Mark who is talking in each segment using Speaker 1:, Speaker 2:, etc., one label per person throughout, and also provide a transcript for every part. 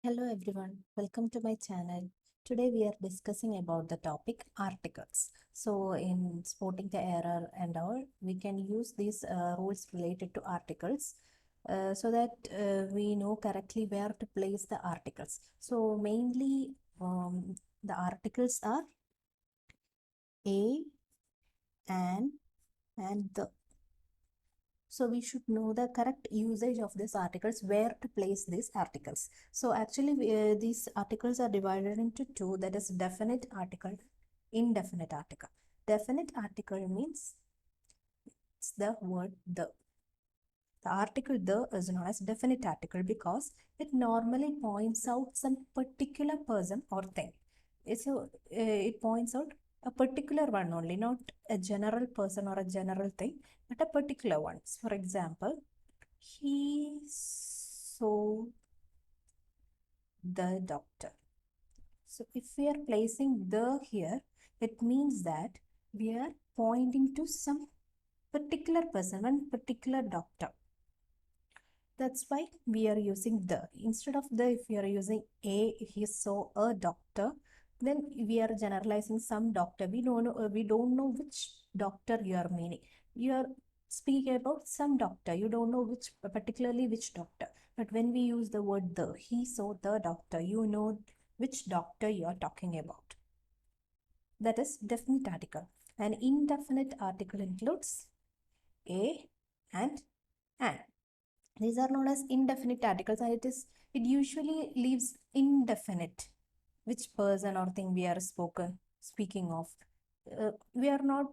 Speaker 1: Hello everyone, welcome to my channel. Today we are discussing about the topic articles. So in spotting the error and all, we can use these rules related to articles so that we know correctly where to place the articles. So mainly the articles are a, an, and the. So we should know the correct usage of these articles, where to place these articles. So actually these articles are divided into two, that is definite article, indefinite article. Definite article means it's the word the. The article the is known as definite article because it normally points out some particular person or thing. It points out a particular one only, not a general person or a general thing, but a particular one. For example, he saw the doctor. So if we are placing the here, it means that we are pointing to some particular person, one particular doctor. That's why we are using the. Instead of the, if we are using a, he saw a doctor, then we are generalizing some doctor. We don't know which doctor you are meaning. You are speaking about some doctor. You don't know which, particularly which doctor. But when we use the word the, he saw the doctor, you know which doctor you are talking about. That is definite article. An indefinite article includes a and an. These are known as indefinite articles, and it usually leaves indefinite which person or thing we are speaking of. We are not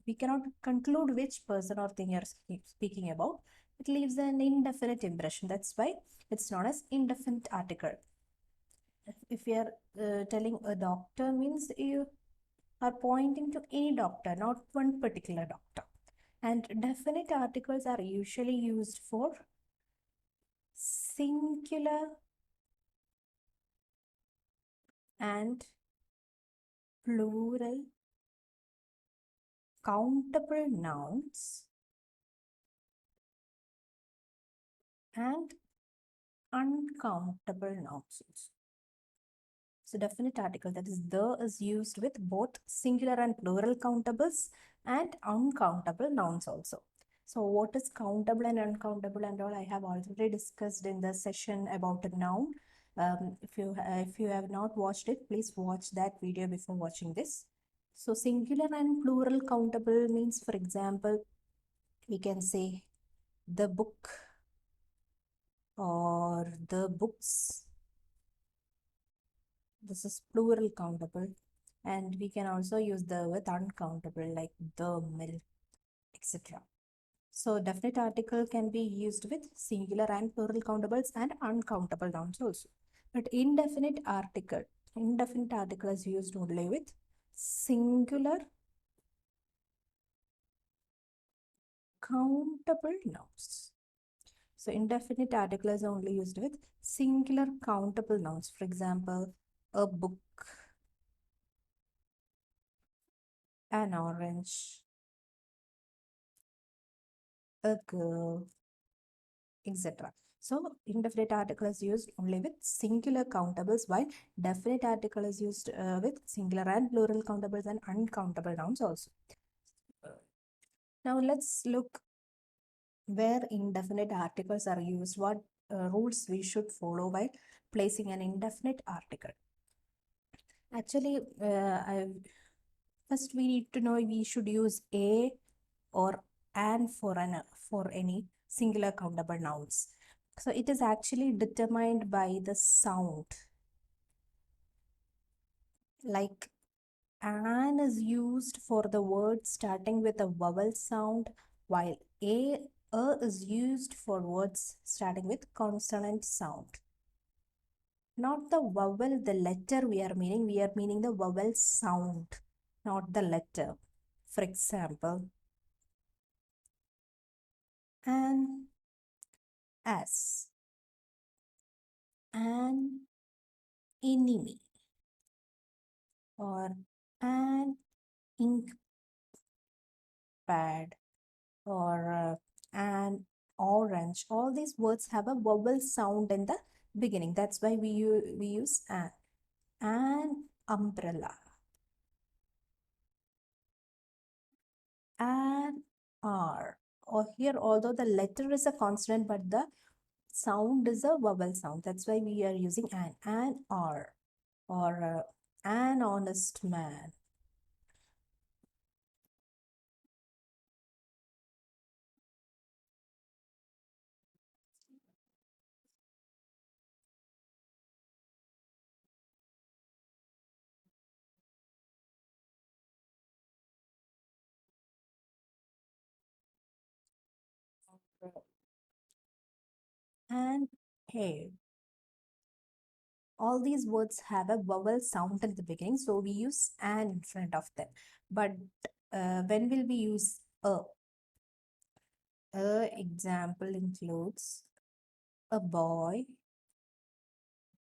Speaker 1: we cannot conclude which person or thing you are speaking about. It leaves an indefinite impression. That's why it's known as indefinite article. If we are telling a doctor, means you are pointing to any doctor, not one particular doctor. And definite articles are usually used for singular and plural countable nouns and uncountable nouns. So definite article, that is the, is used with both singular and plural countables and uncountable nouns also. So what is countable and uncountable and all, I have already discussed in the session about a noun. If you have not watched it, please watch that video before watching this. So singular and plural countable means, for example, we can say the book or the books. This is plural countable. And we can also use the with uncountable like the milk, etc. So definite article can be used with singular and plural countables and uncountable nouns also. But indefinite article is used only with singular countable nouns. So indefinite article is only used with singular countable nouns. For example, a book, an orange, a girl, etc. So indefinite article is used only with singular countables, while definite article is used with singular and plural countables and uncountable nouns also. Now let's look where indefinite articles are used, what rules we should follow while placing an indefinite article. Actually, first we need to know we should use a or an for any singular countable nouns. So it is actually determined by the sound. Like an is used for the word starting with a vowel sound, while a is used for words starting with consonant sound. Not the vowel, the letter we are meaning the vowel sound, not the letter. For example, an, as, an enemy, or an ink pad, or an orange. All these words have a vowel sound in the beginning. That's why we use an. An umbrella. An R. Or here, although the letter is a consonant, but the sound is a vowel sound. That's why we are using an R. Or an honest man. And hair. All these words have a vowel sound at the beginning, so we use an in front of them. But when will we use a? A example includes a boy,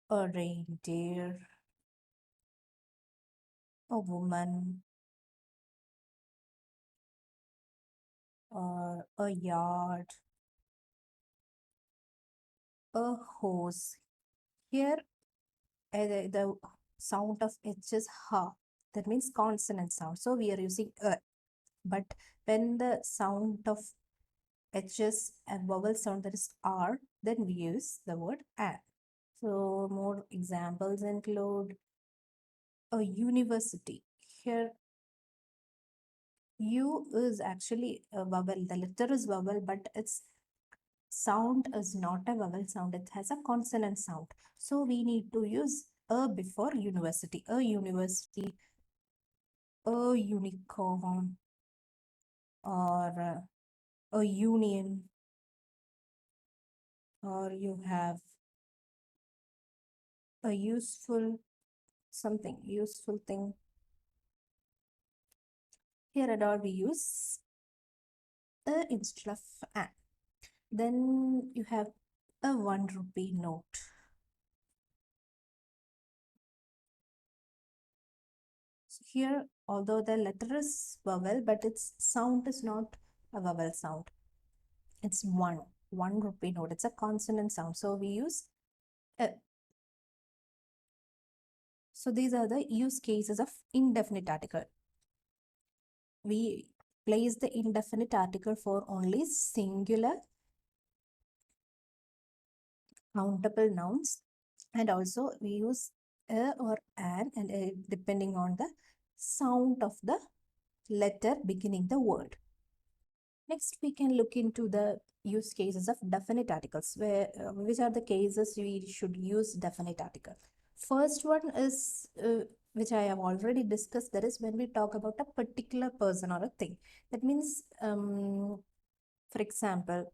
Speaker 1: a reindeer, a woman, or a yard, a horse. Here, the sound of H is ha. That means consonant sound. So we are using a. But when the sound of H is a vowel sound, that is R, then we use the word an. So more examples include a university. Here, U is actually a vowel. The letter is vowel, but its sound is not a vowel sound. It has a consonant sound. So we need to use a before university. A university, a unicorn, or a union, or you have a useful something, useful thing. Here at all we use a instead of an. Then you have a 1 rupee note. So here, although the letter is vowel, but its sound is not a vowel sound. It's 1 rupee note. It's a consonant sound. So we use a. So these are the use cases of indefinite article. We place the indefinite article for only singular countable nouns, and also we use a or an, and depending on the sound of the letter beginning the word. Next, we can look into the use cases of definite articles, where which are the cases we should use definite article. First one is which I have already discussed. That is when we talk about a particular person or a thing. That means, for example,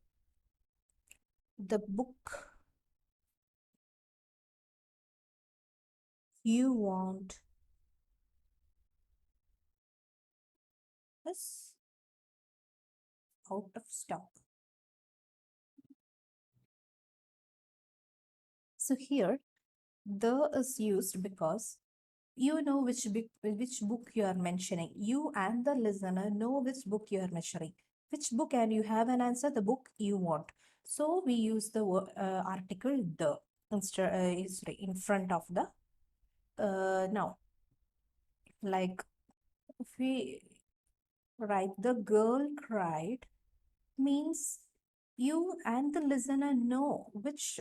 Speaker 1: the book you want is out of stock. So here, the is used because you know which book you are mentioning. You and the listener know which book you are measuring. Which book, and you have an answer, the book you want. So we use the article the instead in front of the noun. Like if we write the girl cried, means you and the listener know which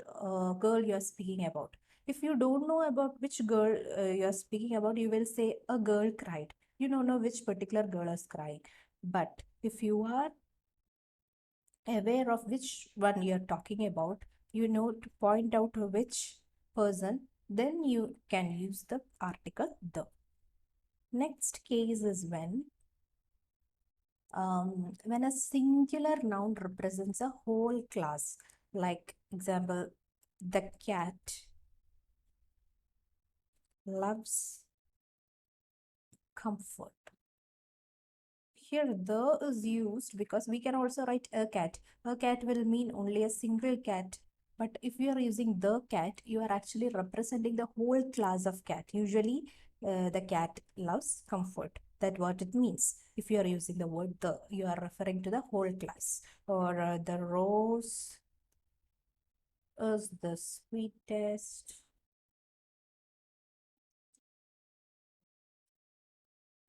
Speaker 1: girl you are speaking about. If you don't know about which girl you are speaking about, you will say a girl cried. You don't know which particular girl is crying. But if you are aware of which one you are talking about, you know to point out which person, then you can use the article the. Next case is when a singular noun represents a whole class, like example, the cat loves comfort. Here the is used because we can also write a cat. A cat will mean only a single cat. But if you are using the cat, you are actually representing the whole class of cat. Usually the cat loves comfort. That what it means. If you are using the word the, you are referring to the whole class. Or the rose is the sweetest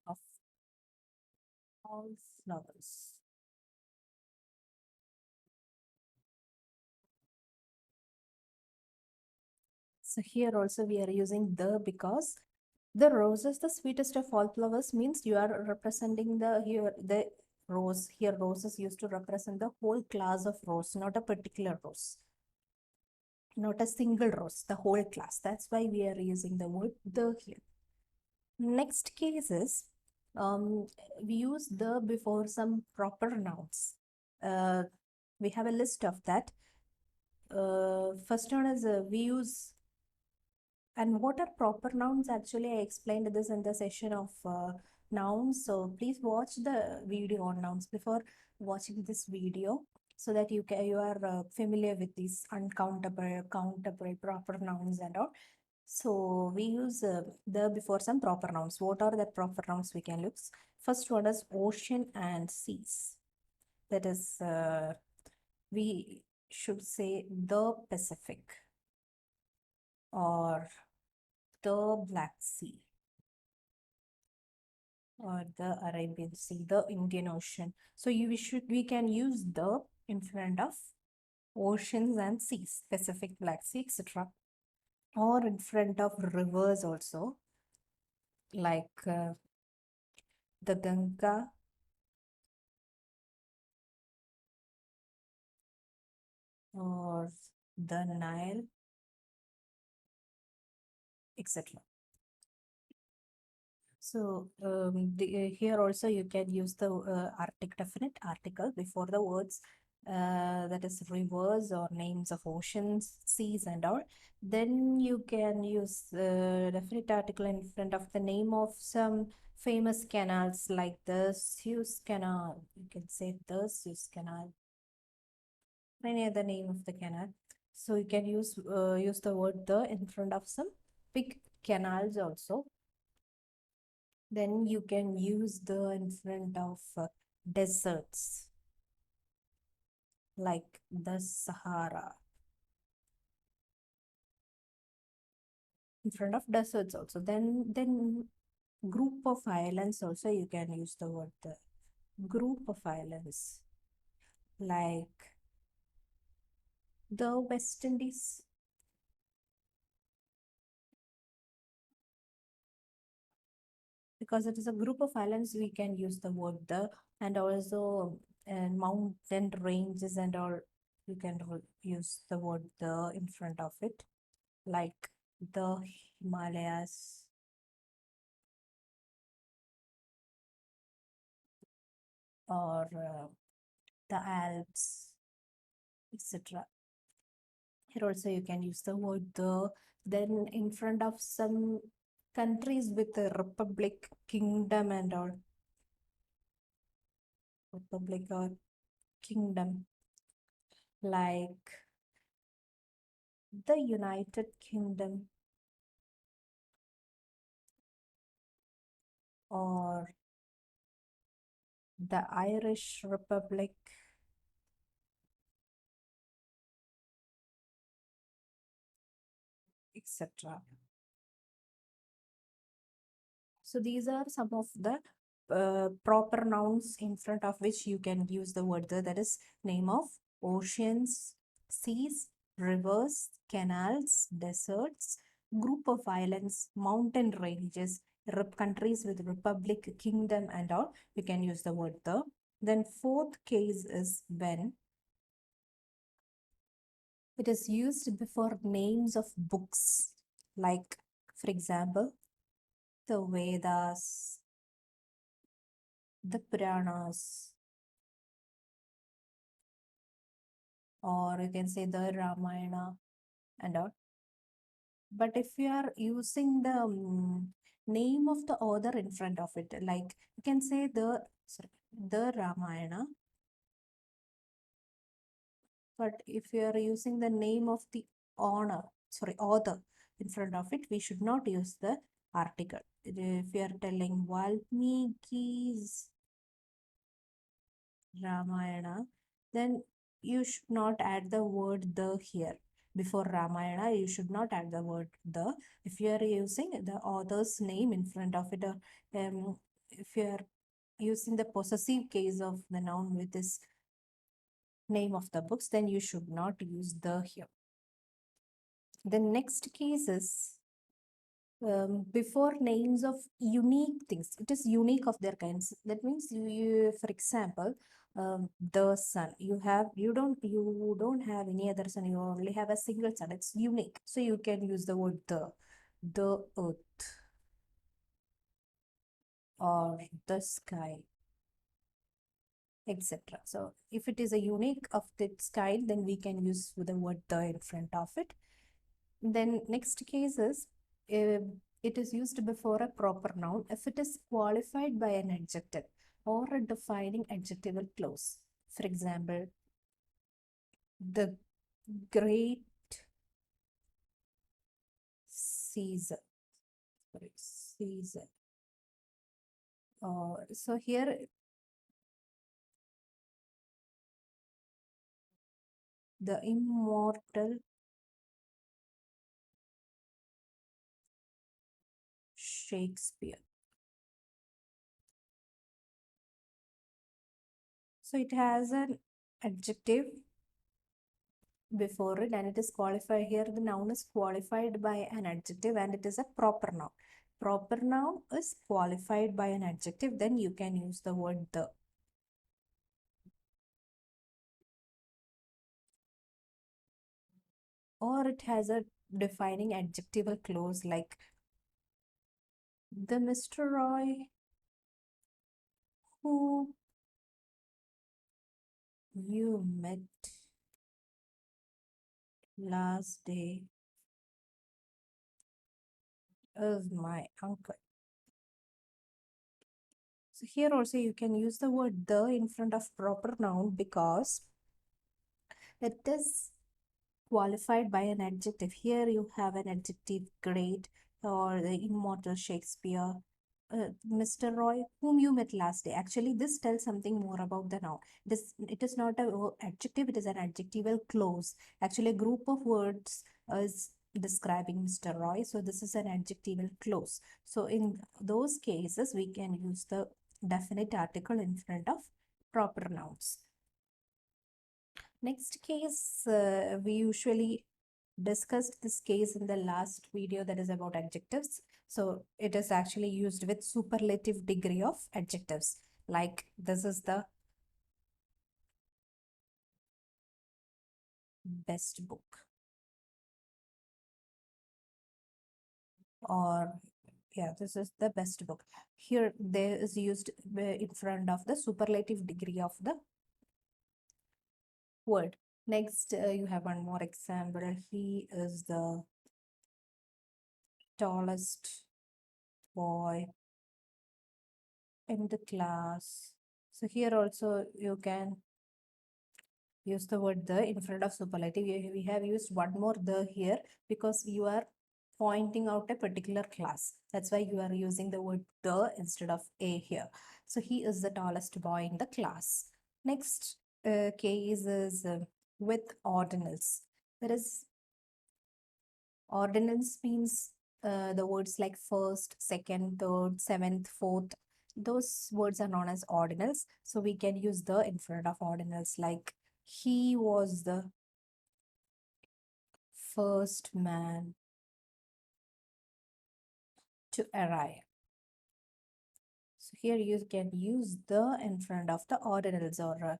Speaker 1: of all flowers. So here also we are using the because the rose is the sweetest of all flowers means you are representing the here the rose. Here rose is used to represent the whole class of rose, not a particular rose, not a single rose, the whole class. That's why we are using the word the here. Next case is we use the before some proper nouns. Uh, we have a list of that. First one is we use, and what are proper nouns? Actually, I explained this in the session of nouns. So please watch the video on nouns before watching this video so that you are familiar with these uncountable, countable, proper nouns and all. So we use the before some proper nouns. What are the proper nouns we can look? First one is ocean and seas. That is, we should say the Pacific or the Black Sea or the Arabian Sea, the Indian Ocean. So we can use the in front of oceans and seas, Pacific, Black Sea, etc. Or in front of rivers also, like the Ganga or the Nile, etc. So here also you can use the Arctic definite article before the words, that is rivers or names of oceans, seas and all. Then you can use definite article in front of the name of some famous canals like the Suez Canal. You can say the Suez Canal, any other name of the canal. So you can use the word the in front of some big canals also. Then you can use the in front of deserts like the Sahara. In front of deserts also. Then group of islands also you can use the word the group of islands like the West Indies. Because it is a group of islands, we can use the word the, and also mountain ranges and all, you can use the word the in front of it, like the Himalayas or the Alps, etc. Here also you can use the word the, then in front of some countries with a republic, kingdom and all, republic or kingdom, like the United Kingdom or the Irish Republic, etc. So these are some of the proper nouns in front of which you can use the word the, that is name of oceans, seas, rivers, canals, deserts, group of islands, mountain ranges, countries with republic, kingdom and all. You can use the word the. Then fourth case is when it is used before names of books, like for example, the Vedas, the Puranas, or you can say the Ramayana and all. But if you are using the name of the author in front of it, like you can say the Ramayana, but if you are using the name of the author in front of it, we should not use the article. If you are telling Valmiki's Ramayana, then you should not add the word the here. Before Ramayana, you should not add the word the. If you are using the author's name in front of it, if you are using the possessive case of the noun with this name of the books, then you should not use the here. The next case is before names of unique things. It is unique of their kinds. That means for example, the sun. You don't have any other sun. You only have a single sun. It's unique. So you can use the word the earth, or the sky, etc. So if it is a unique of its kind, then we can use the word the in front of it. Then next case is it is used before a proper noun if it is qualified by an adjective or a defining adjectival clause. For example, the great Caesar. Sorry, Caesar. So here the immortal Shakespeare. So it has an adjective before it and it is qualified. Here the noun is qualified by an adjective and it is a proper noun. Proper noun is qualified by an adjective, then you can use the word the. Or it has a defining adjectival clause like the Mr. Roy who you met last day is my uncle. So here also you can use the word the in front of proper noun because it is qualified by an adjective. Here you have an adjective great or the immortal Shakespeare. Mr. Roy, whom you met last day. Actually, this tells something more about the noun. It is not an adjective, it is an adjectival clause. Actually, a group of words is describing Mr. Roy. So this is an adjectival clause. So in those cases, we can use the definite article in front of proper nouns. Next case, we usually discussed this case in the last video, that is about adjectives. So it is actually used with superlative degree of adjectives. Like this is the best book. Or yeah, this is the best book. Here there is used in front of the superlative degree of the word. Next, you have one more example. He is the tallest boy in the class. So here also you can use the word the in front of superlative. We have used one more the here because you are pointing out a particular class. That's why you are using the word the instead of a here. So he is the tallest boy in the class. Next case is with ordinals. There is ordinance means the words like first, second, third, seventh, fourth. Those words are known as ordinals. So we can use the in front of ordinals like he was the first man to arrive. So here you can use the in front of the ordinals or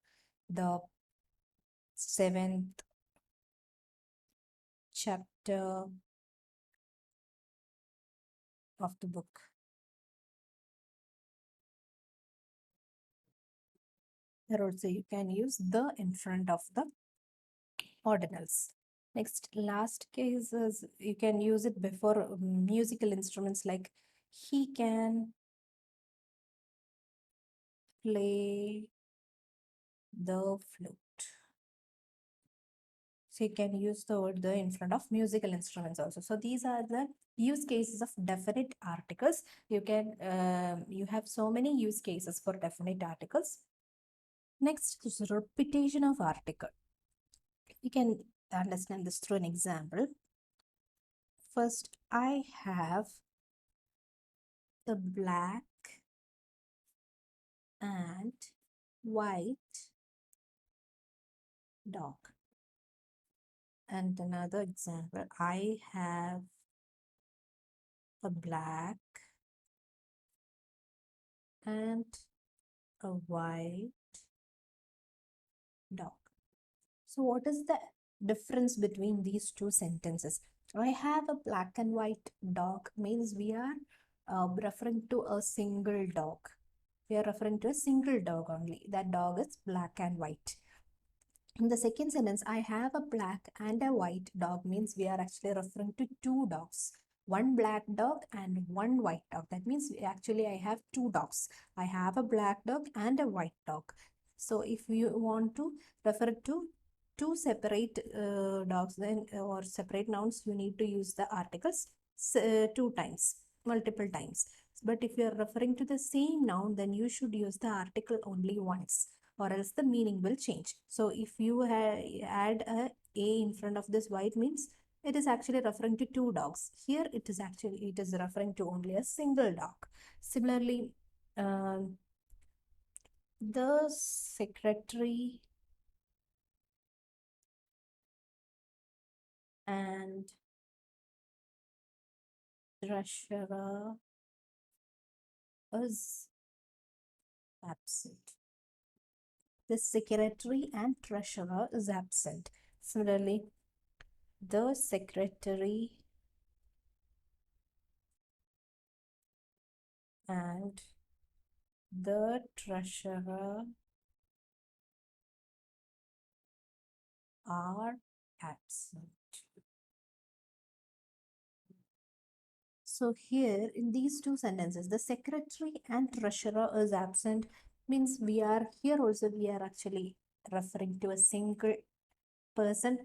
Speaker 1: the seventh chapter of the book. There also you can use the in front of the ordinals. Next, last case is you can use it before musical instruments like he can play the flute. So you can use the word the in front of musical instruments also. So these are the use cases of definite articles. You can you have so many use cases for definite articles. Next is repetition of article. You can understand this through an example. First, I have the black and white dog. And another example, I have a black and a white dog. So what is the difference between these two sentences? I have a black and white dog means we are referring to a single dog. We are referring to a single dog only. That dog is black and white. In the second sentence, I have a black and a white dog means we are actually referring to two dogs. One black dog and one white dog. That means actually I have two dogs. I have a black dog and a white dog. So if you want to refer to two separate dogs then or separate nouns, you need to use the articles two times, multiple times. But if you are referring to the same noun, then you should use the article only once, or else the meaning will change. So if you add a in front of this white means it is actually referring to two dogs. Here it is referring to only a single dog. Similarly, the secretary and treasurer is absent. The secretary and treasurer is absent. Similarly, the secretary and the treasurer are absent. So here in these two sentences, the secretary and treasurer is absent means we are here also we are actually referring to a single person,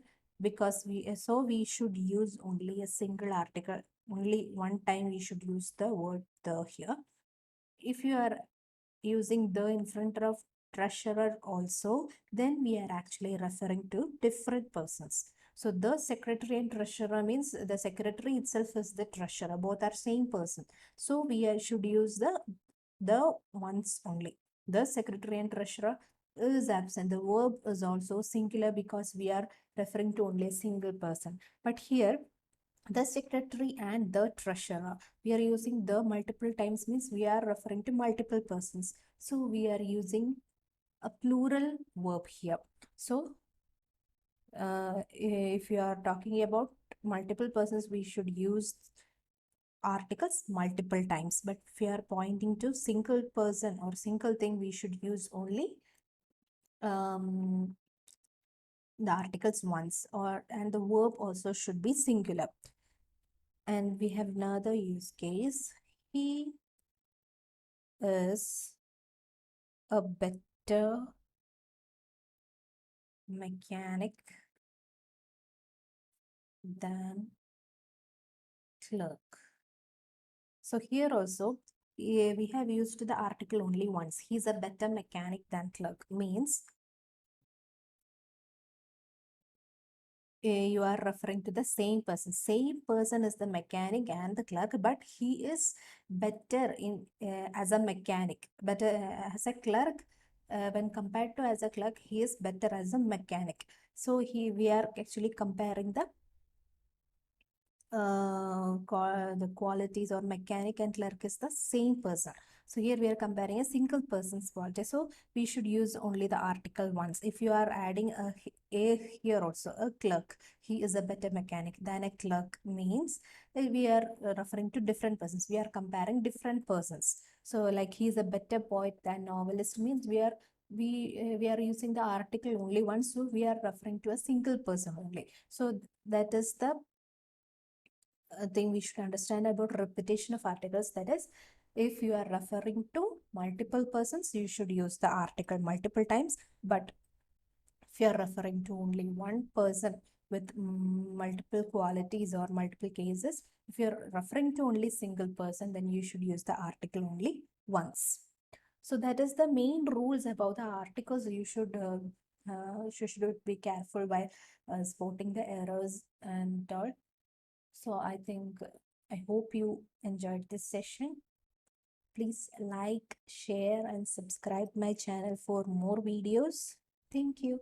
Speaker 1: because we should use only a single article. Only one time we should use the word the here. If you are using the in front of treasurer also, then we are actually referring to different persons. So the secretary and treasurer means the secretary itself is the treasurer. Both are same person. So we should use the ones only. The secretary and treasurer is absent. The verb is also singular because we are referring to only a single person. But here the secretary and the treasurer, we are using the multiple times means we are referring to multiple persons. So we are using a plural verb here. So if you are talking about multiple persons, we should use articles multiple times. But if you are pointing to single person or single thing, we should use only the articles once, and the verb also should be singular. And we have another use case. He is a better mechanic than clerk. So here also we have used the article only once. He's a better mechanic than clerk means you are referring to the same person. Same person is the mechanic and the clerk, but he is better in as a mechanic. Better as a clerk, when compared to as a clerk, he is better as a mechanic. So we are actually comparing the qualities, or mechanic and clerk is the same person. So here we are comparing a single person's quality. So we should use only the article once. If you are adding a here also, a clerk, he is a better mechanic than a clerk means we are referring to different persons. We are comparing different persons. So like he is a better poet than novelist means we are using the article only once. So we are referring to a single person only. So that is the thing we should understand about repetition of articles. That is, if you are referring to multiple persons, you should use the article multiple times. But if you are referring to only one person, with multiple qualities or multiple cases. If you're referring to only single person, then you should use the article only once. So that is the main rules about the articles. You should be careful by spotting the errors and all. So I hope you enjoyed this session. Please like, share and subscribe my channel for more videos. Thank you.